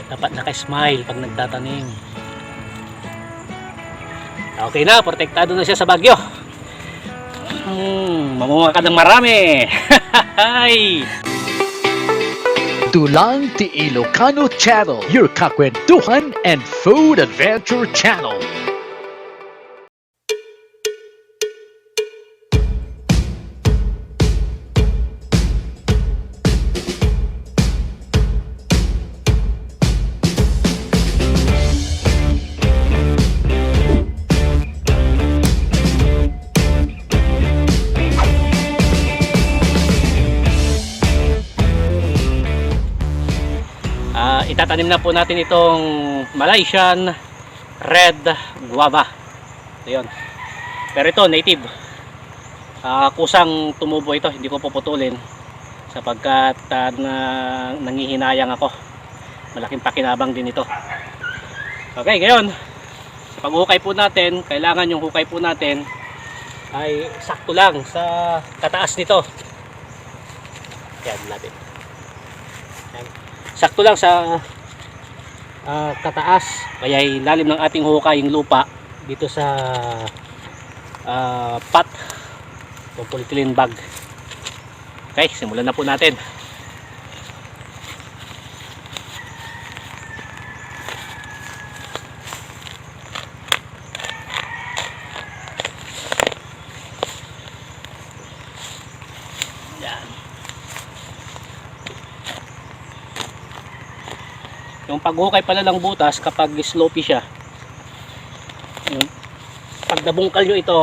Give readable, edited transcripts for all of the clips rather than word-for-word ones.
Dapat naka-smile pag nagtatanim. Okay na, protektado na siya sa bagyo. Mamunga ka ng marami. Dulang Ti Ilocano Channel, your kakwentuhan and food adventure channel. Itatanim na po natin itong Malaysian red guava. Ayun. Pero ito native. Kusang tumubo ito, hindi ko puputulin sapagkat nangihinayang ako. Malaking pakinabang din ito. Okay, ngayon sa paghukay po natin, kailangan yung hukay po natin ay sakto lang sa kataas nito. Yan, lapit. Yan. Sakto lang sa kataas, kaya ilalim ng ating hukay yung lupa dito sa pot o polyethylene bag. Okay, simulan na po natin. Yung paghukay pala ng butas kapag slopey siya, yung pag nabungkal nyo ito,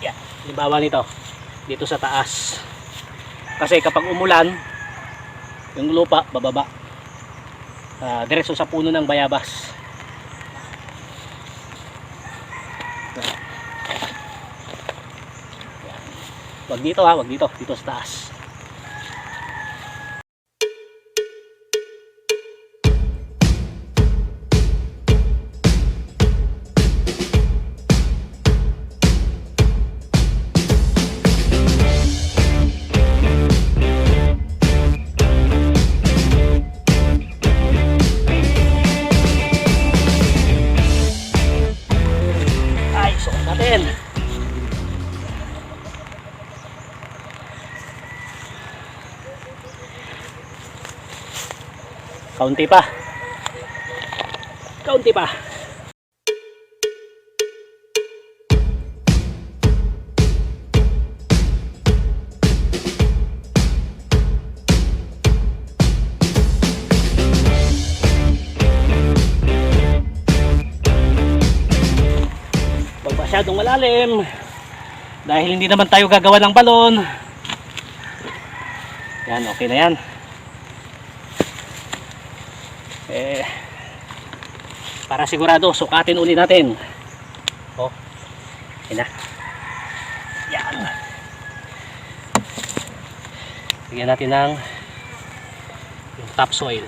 yan, halimbawa nito dito sa taas, kasi kapag umulan yung lupa bababa diretso sa puno ng bayabas. Wag dito ha, wag dito, dito sa taas. Kaunti pa. Kaunti pa. Huwag masyadong malalim dahil hindi naman tayo gagawa ng balon. Yan, okay na yan. Para sigurado, sukatin uli natin. Oh, yun na. Yan. Bigyan natin ng yung topsoil.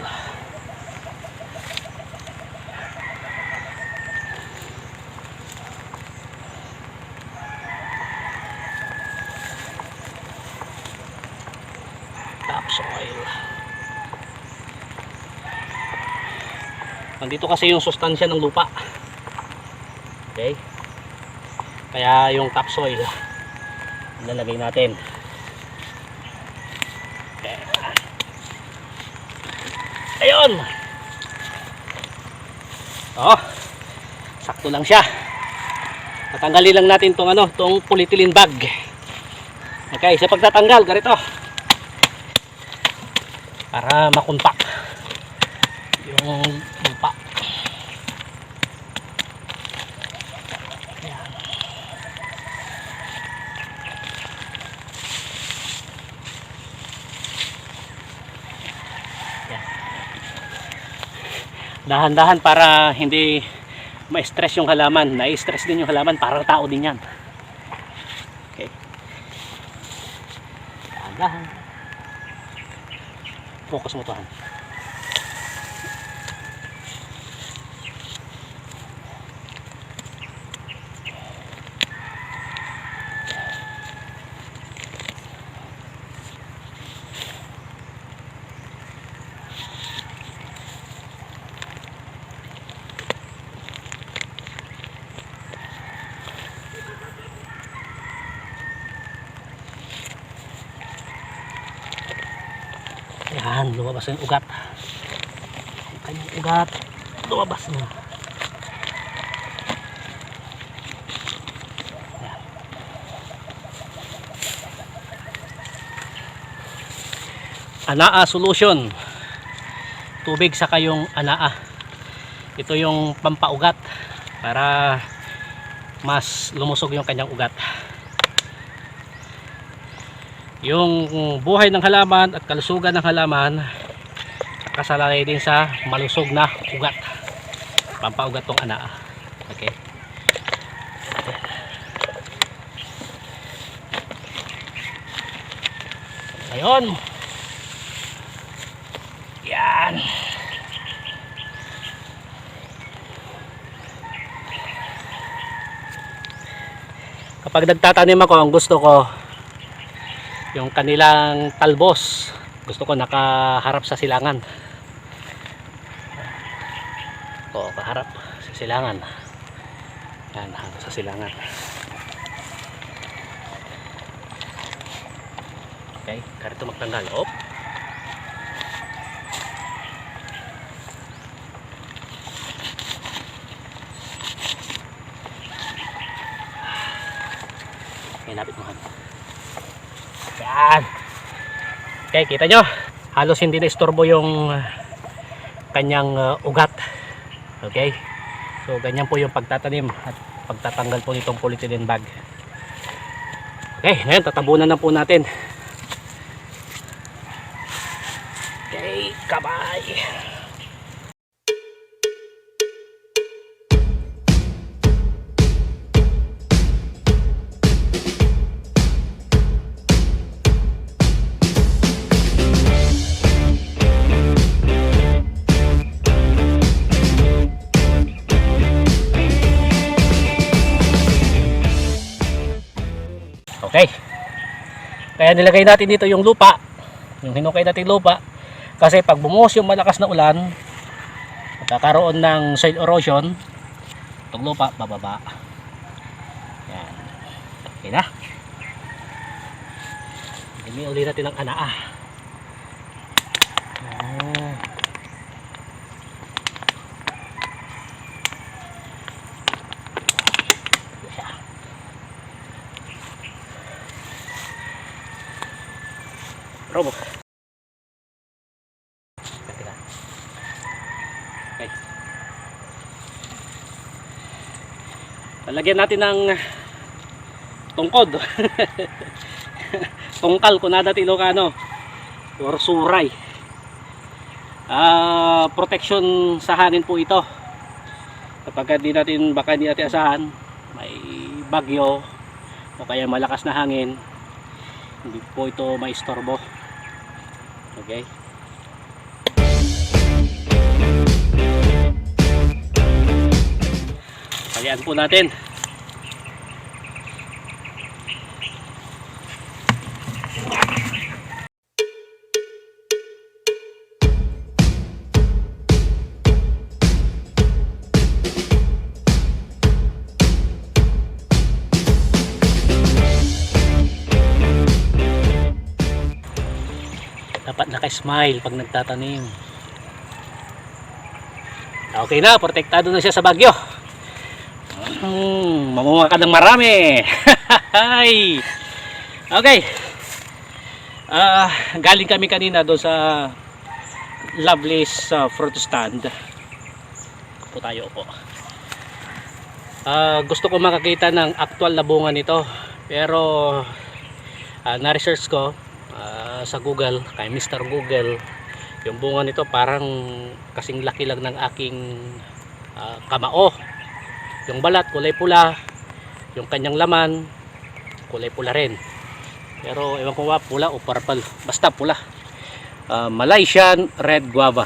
Topsoil. Nandito kasi yung sustansya ng lupa. Okay? Kaya yung topsoil ilalagay natin. Okay. Ayun. Oh. Sakto lang siya. Tatanggalin lang natin tong tong polyethylene bag. Okay, sa pagtatanggal ganito. Para makumpak yung lupa. Ayan. Ayan. Dahan-dahan para hindi ma-stress yung halaman. Na-stress din yung halaman, parang tao din yan. Okay. Dahan-dahan. Focus mo to, Han. Yan, lumabas yung ugat. Yung kanyang ugat, lumabas na. Yan. Anaa solution. Tubig sa kayong anaa. Ito yung pampaugat para mas lumusog yung kanyang ugat. Yung buhay ng halaman at kalusugan ng halaman kasalalay din sa malusog na ugat. Pampaugat tong anaa. Okay. Ngayon. Yan. Kapag nagtatanim ako, ang gusto ko yung kanilang talbos, gusto ko nakaharap sa silangan. O, kaharap sa silangan. Yan, harap sa silangan. Okay, karito magtanggal. Op. Okay, lapit mo. Yan. Okay, kita nyo. Halos hindi na istorbo yung kanyang ugat. Okay. So, ganyan po yung pagtatanim at pagtatanggal po nitong polyethylene bag. Okay, ngayon tatabunan na po natin. Okay, kabay. Okay. Kaya nilagay natin dito yung lupa. Yung hinukay natin lupa. Kasi pag bumuhos yung malakas na ulan, magkakaroon ng soil erosion, itong lupa bababa. Yan. Okay na. Dumi ulit natin ang anaa. Oh. Robo. Okay. Talagyan natin ng tungkod. Tungkal kung nada Ilocano or suray. Protection sa hangin po ito. Kapag di natin baka hindi natin asahan, may bagyo o kaya malakas na hangin, hindi po ito maistorbo. Okay. Palian po natin. Dapat naka-smile pag nagtatanim. Okay na, protektado na siya sa bagyo. Mamunga ka ng marami. Okay. Galing kami kanina doon sa Lovely's fruit stand. Po tayo po. Gusto ko makakita ng actual na bunga nito. Pero na-research ko sa Google, kay Mr. Google, yung bunga nito parang kasing laki lang ng aking kamao. Yung balat kulay pula, yung kanyang laman kulay pula rin, pero ewan ko ba pula o purple, basta pula. Malaysian red guava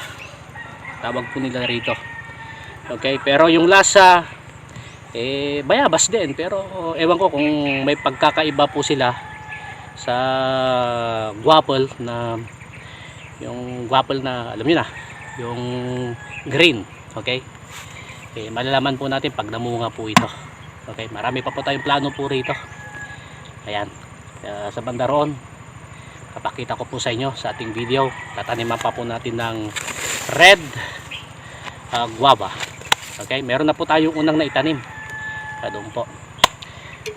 tawag po nila rito. Okay, pero yung lasa bayabas din, pero ewan ko kung may pagkakaiba po sila sa guapol na, yung guapol na alam niyo na, yung green. Okay, malalaman po natin pag namunga po ito. Okay, marami pa po tayong plano po rito. Ayan, sa banda roon papakita ko po sa inyo sa ating video. Tataniman pa po natin ng red guava. Okay, meron na po tayong unang naitanim. Doon po.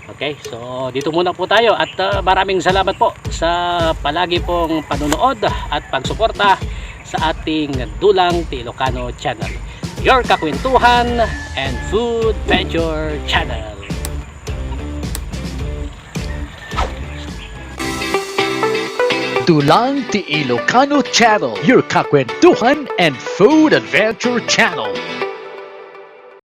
Okay, so dito muna po tayo at maraming salamat po sa palagi pong panunood at pagsuporta sa ating Dulang T. Ilocano channel, your kakwentuhan and food venture channel. Dulang T. Ilocano channel, your kakwentuhan and food adventure channel.